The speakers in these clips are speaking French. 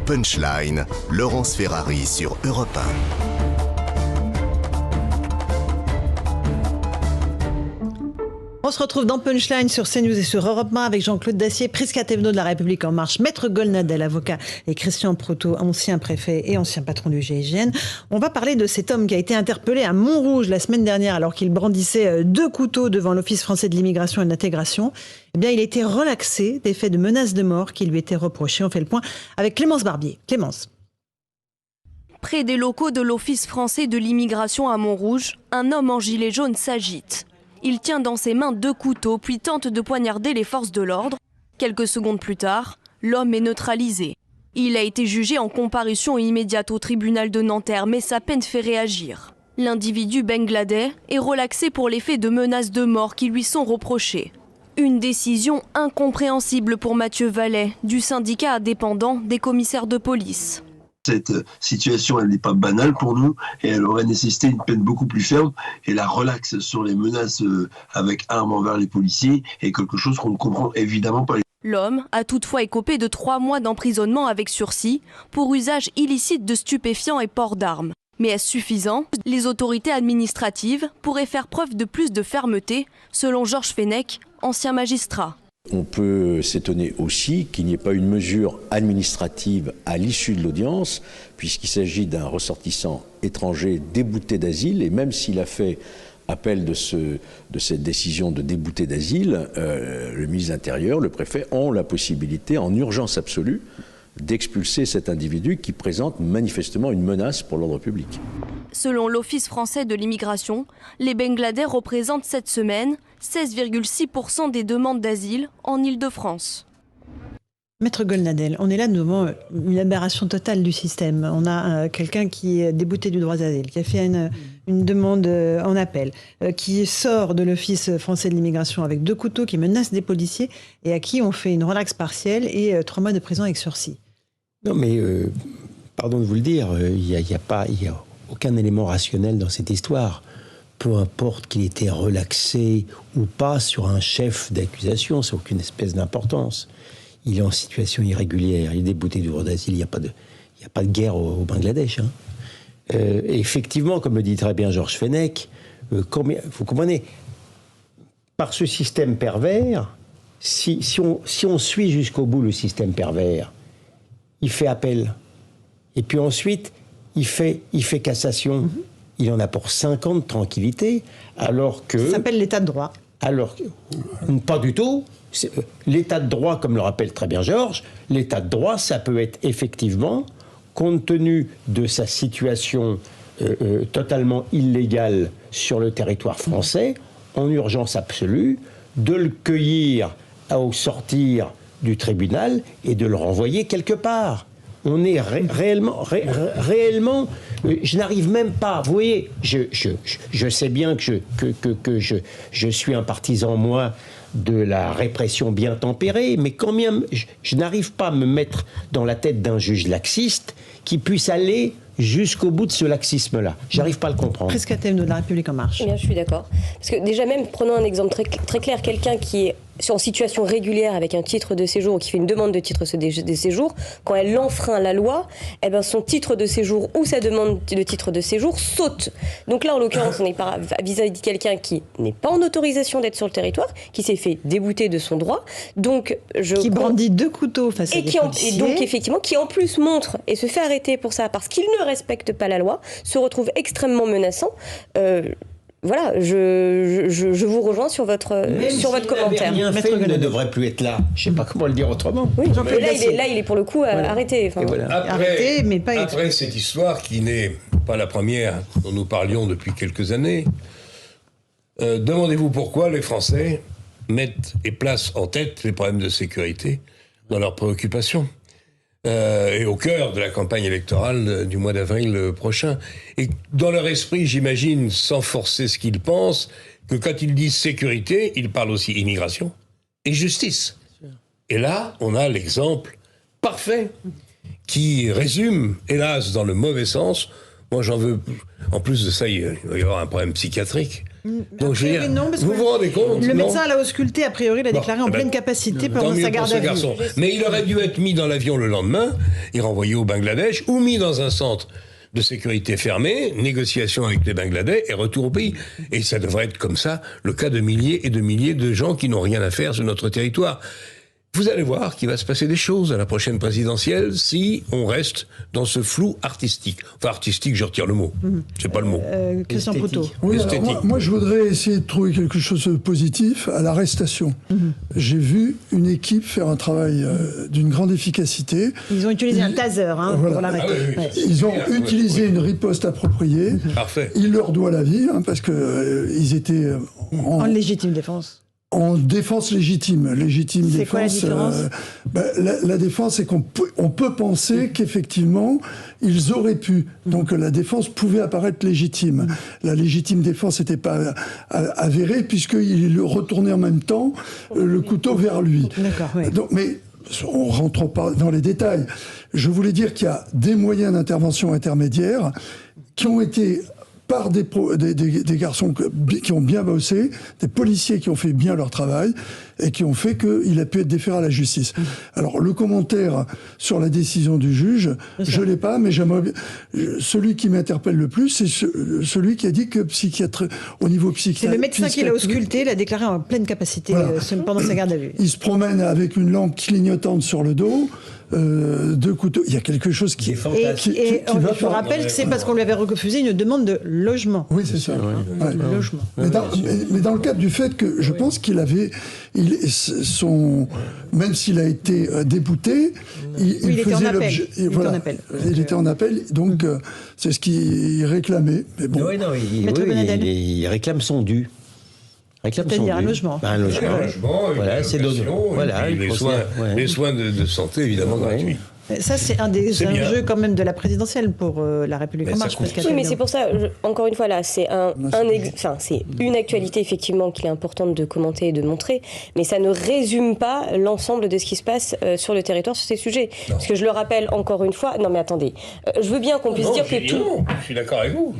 Punchline, Laurence Ferrari sur Europe 1. On se retrouve dans Punchline sur CNews et sur Europe 1 avec Jean-Claude Dacier, Prisca Thévenot de La République En Marche, Maître Golnadel, avocat, et Christian Proto, ancien préfet et ancien patron du GIGN. On va parler de cet homme qui a été interpellé à Montrouge la semaine dernière alors qu'il brandissait 2 couteaux devant l'Office français de l'immigration et de l'intégration. Eh bien, il a été relaxé des faits de menaces de mort qui lui étaient reprochés. On fait le point avec Clémence Barbier. Clémence. Près des locaux de l'Office français de l'immigration à Montrouge, un homme en gilet jaune s'agite. Il tient dans ses mains 2 couteaux, puis tente de poignarder les forces de l'ordre. Quelques secondes plus tard, l'homme est neutralisé. Il a été jugé en comparution immédiate au tribunal de Nanterre, mais sa peine fait réagir. L'individu bangladais est relaxé pour les faits de menaces de mort qui lui sont reprochés. Une décision incompréhensible pour Mathieu Vallet, du syndicat indépendant des commissaires de police. Cette situation, elle n'est pas banale pour nous et elle aurait nécessité une peine beaucoup plus ferme. Et la relaxe sur les menaces avec armes envers les policiers est quelque chose qu'on ne comprend évidemment pas. L'homme a toutefois écopé de 3 mois d'emprisonnement avec sursis pour usage illicite de stupéfiants et port d'armes. Mais est-ce suffisant ? Les autorités administratives pourraient faire preuve de plus de fermeté, selon Georges Fenech, ancien magistrat. On peut s'étonner aussi qu'il n'y ait pas une mesure administrative à l'issue de l'audience, puisqu'il s'agit d'un ressortissant étranger débouté d'asile, et même s'il a fait appel de cette décision de débouté d'asile, le ministre de l'Intérieur, le préfet, ont la possibilité, en urgence absolue, d'expulser cet individu qui présente manifestement une menace pour l'ordre public. Selon l'Office français de l'immigration, les Bangladais représentent cette semaine 16,6% des demandes d'asile en Île-de-France. Maître Golnadel, on est là devant une aberration totale du système. On a quelqu'un qui est débouté du droit d'asile, qui a fait une demande en appel, qui sort de l'Office français de l'immigration avec 2 couteaux, qui menace des policiers et à qui on fait une relaxe partielle et 3 mois de prison avec sursis. Non mais, pardon de vous le dire, il n'y a aucun élément rationnel dans cette histoire. Peu importe qu'il était relaxé ou pas sur un chef d'accusation, ça n'a aucune espèce d'importance. Il est en situation irrégulière, il est débouté du droit d'asile, il n'y a pas de guerre au Bangladesh. Et effectivement, comme le dit très bien Georges Fenech, vous comprenez, par ce système pervers, si on suit jusqu'au bout le système pervers, il fait appel. Et puis ensuite, il fait cassation. Mm-hmm. Il en a pour 5 ans de tranquillité, alors que... Ça s'appelle l'état de droit. Alors que... Pas du tout. L'état de droit, comme le rappelle très bien Georges, l'état de droit, ça peut être effectivement, compte tenu de sa situation totalement illégale sur le territoire français, en urgence absolue, de le cueillir au sortir du tribunal et de le renvoyer quelque part. On est réellement, je n'arrive même pas. Vous voyez, je sais bien que je suis un partisan, moi, de la répression bien tempérée, mais quand même, je n'arrive pas à me mettre dans la tête d'un juge laxiste qui puisse aller jusqu'au bout de ce laxisme-là. J'arrive pas à le comprendre. Prisca Thévenot de La République En Marche. Bien, je suis d'accord. Parce que déjà même, prenons un exemple très clair, quelqu'un qui est en situation régulière avec un titre de séjour ou qui fait une demande de titre de séjour, quand elle enfreint la loi, eh ben son titre de séjour ou sa demande de titre de séjour saute. Donc là, en l'occurrence, on est vis-à-vis de quelqu'un qui n'est pas en autorisation d'être sur le territoire, qui s'est fait débouter de son droit, donc qui brandit 2 couteaux face à des policiers. Et donc effectivement, qui en plus montre et se fait arrêter pour ça parce qu'il ne respecte pas la loi, se retrouve extrêmement menaçant. Voilà, je vous rejoins sur votre commentaire. Rien fait, il ne devrait plus être là. Je ne sais pas comment le dire autrement. Oui, là, il est pour le coup arrêté. Voilà. Arrêté, mais pas après cette histoire qui n'est pas la première dont nous parlions depuis quelques années, demandez-vous pourquoi les Français mettent et placent en tête les problèmes de sécurité dans leurs préoccupations. Et au cœur de la campagne électorale du mois d'avril prochain. Et dans leur esprit, j'imagine, sans forcer ce qu'ils pensent, que quand ils disent sécurité, ils parlent aussi immigration et justice. Et là, on a l'exemple parfait qui résume, hélas, dans le mauvais sens. Moi, j'en veux... En plus de ça, il va y avoir un problème psychiatrique Donc je veux dire, non, parce vous que vous rendez compte? Le non médecin l'a ausculté, a priori, l'a déclaré en pleine capacité Tant pendant mieux sa pour garde ce à vue. garçon. Mais il aurait dû être mis dans l'avion le lendemain et renvoyé au Bangladesh ou mis dans un centre de sécurité fermé, négociation avec les Bangladais et retour au pays. Et ça devrait être comme ça le cas de milliers et de milliers de gens qui n'ont rien à faire sur notre territoire. Vous allez voir qu'il va se passer des choses à la prochaine présidentielle si on reste dans ce flou artistique. Enfin, artistique, je retire le mot. C'est pas le mot. Christian Proutot. Oui, alors, Esthétique. moi, je voudrais essayer de trouver quelque chose de positif à l'arrestation. J'ai vu une équipe faire un travail d'une grande efficacité. Ils ont utilisé un taser pour l'arrêter. Ah oui, Ouais. Ils ont utilisé une riposte appropriée. Parfait. Il leur doit la vie, parce que ils étaient En légitime défense. en défense légitime. Légitime C'est défense. quoi la différence la défense, c'est qu'on peut penser qu'effectivement, ils auraient pu. Donc la défense pouvait apparaître légitime. La légitime défense n'était pas avérée, puisqu'il retournait en même temps le couteau vers lui. D'accord, oui. Donc, mais on rentre pas dans les détails. Je voulais dire qu'il y a des moyens d'intervention intermédiaires qui ont été par des garçons qui ont bien bossé, des policiers qui ont fait bien leur travail et qui ont fait qu'il a pu être déféré à la justice. Alors, le commentaire sur la décision du juge, je l'ai pas, mais j'aimerais bien... Celui qui m'interpelle le plus, c'est celui qui a dit que au niveau psychiatrique... C'est le médecin qui l'a ausculté, l'a déclaré en pleine capacité pendant sa garde à vue. Il se promène avec une lampe clignotante sur le dos, deux couteaux. Il y a quelque chose qui est fantastique. Et je vous rappelle que c'est parce qu'on lui avait refusé une demande de logement. Oui, c'est ça. Ouais. Logement. Mais dans le cadre du fait que je pense qu'il avait... même s'il a été débouté, il était en faisait appel. l'objet... Il était en appel. Il était en appel, donc c'est ce qu'il réclamait. Mais bon. Oui, non, Maître Bonadel. il réclame son dû. C'est-à-dire un logement. Un logement. Un logement, une Voilà, c'est allocation, voilà, et puis les soins de santé, évidemment, gratuits. Ça, c'est un des C'est bien. enjeux quand même de la présidentielle pour la République en Mais marche. ça coûte. Pascal Oui, mais Perriand. c'est pour ça, encore une fois, là, c'est c'est une actualité, effectivement, qu'il est importante de commenter et de montrer, mais ça ne résume pas l'ensemble de ce qui se passe sur le territoire sur ces sujets. Non. Parce que je le rappelle encore une fois, non mais attendez, je veux bien qu'on puisse dire que tout... Non, je suis d'accord avec vous.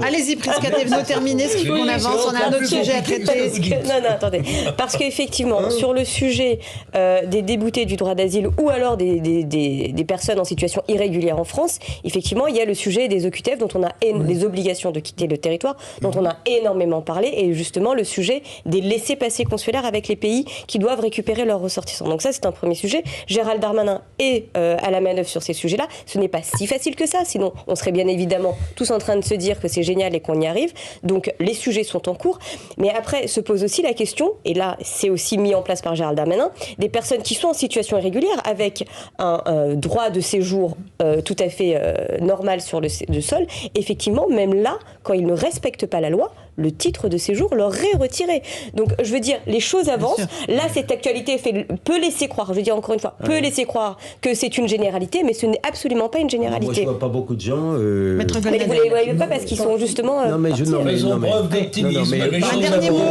Allez-y, Prisca Thévenot, terminez, ce qu'il faut qu'on avance, on a un autre sujet à traiter. Non, attendez. Parce qu'effectivement, sur le sujet des déboutés du droit d'asile ou alors des personnes en situation irrégulière en France, effectivement, il y a le sujet des OQTF dont on a les obligations de quitter le territoire, dont on a énormément parlé, et justement le sujet des laissez-passer consulaires avec les pays qui doivent récupérer leurs ressortissants. Donc ça, c'est un premier sujet. Gérald Darmanin est à la manœuvre sur ces sujets-là. Ce n'est pas si facile que ça, sinon on serait bien évidemment tous en train de se dire que c'est génial et qu'on y arrive. Donc les sujets sont en cours. Mais après, se pose aussi la question, et là, c'est aussi mis en place par Gérald Darmanin, des personnes qui sont en situation irrégulière avec un droit de séjour tout à fait normal sur le sol. Effectivement, même là, quand ils ne respectent pas la loi, le titre de séjour leur est retiré. Donc, je veux dire, les choses avancent. Là, cette actualité peut laisser croire, je veux dire encore une fois, peut laisser croire que c'est une généralité, mais ce n'est absolument pas une généralité. Moi, je vois pas beaucoup de gens... Maître Mais vous ne les voyez pas parce qu'ils sont justement... Non, mais Ils ont preuve d'optimisme. Un dernier mot.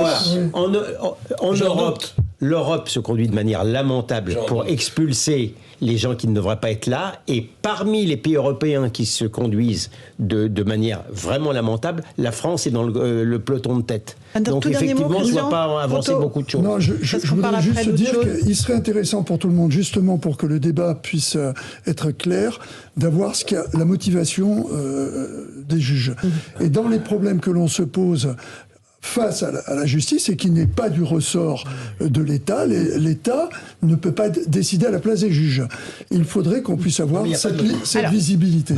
En Europe, l'Europe se conduit de manière lamentable pour expulser les gens qui ne devraient pas être là. Et parmi les pays européens qui se conduisent de manière vraiment lamentable, la France est dans le peloton de tête. Donc effectivement, je ne vois pas avancer beaucoup de choses. Non, je voudrais juste dire qu'il serait intéressant pour tout le monde, justement pour que le débat puisse être clair, d'avoir la motivation des juges. Et dans les problèmes que l'on se pose face à la justice et qui n'est pas du ressort de l'État. L'État ne peut pas décider à la place des juges. Il faudrait qu'on puisse avoir cette visibilité.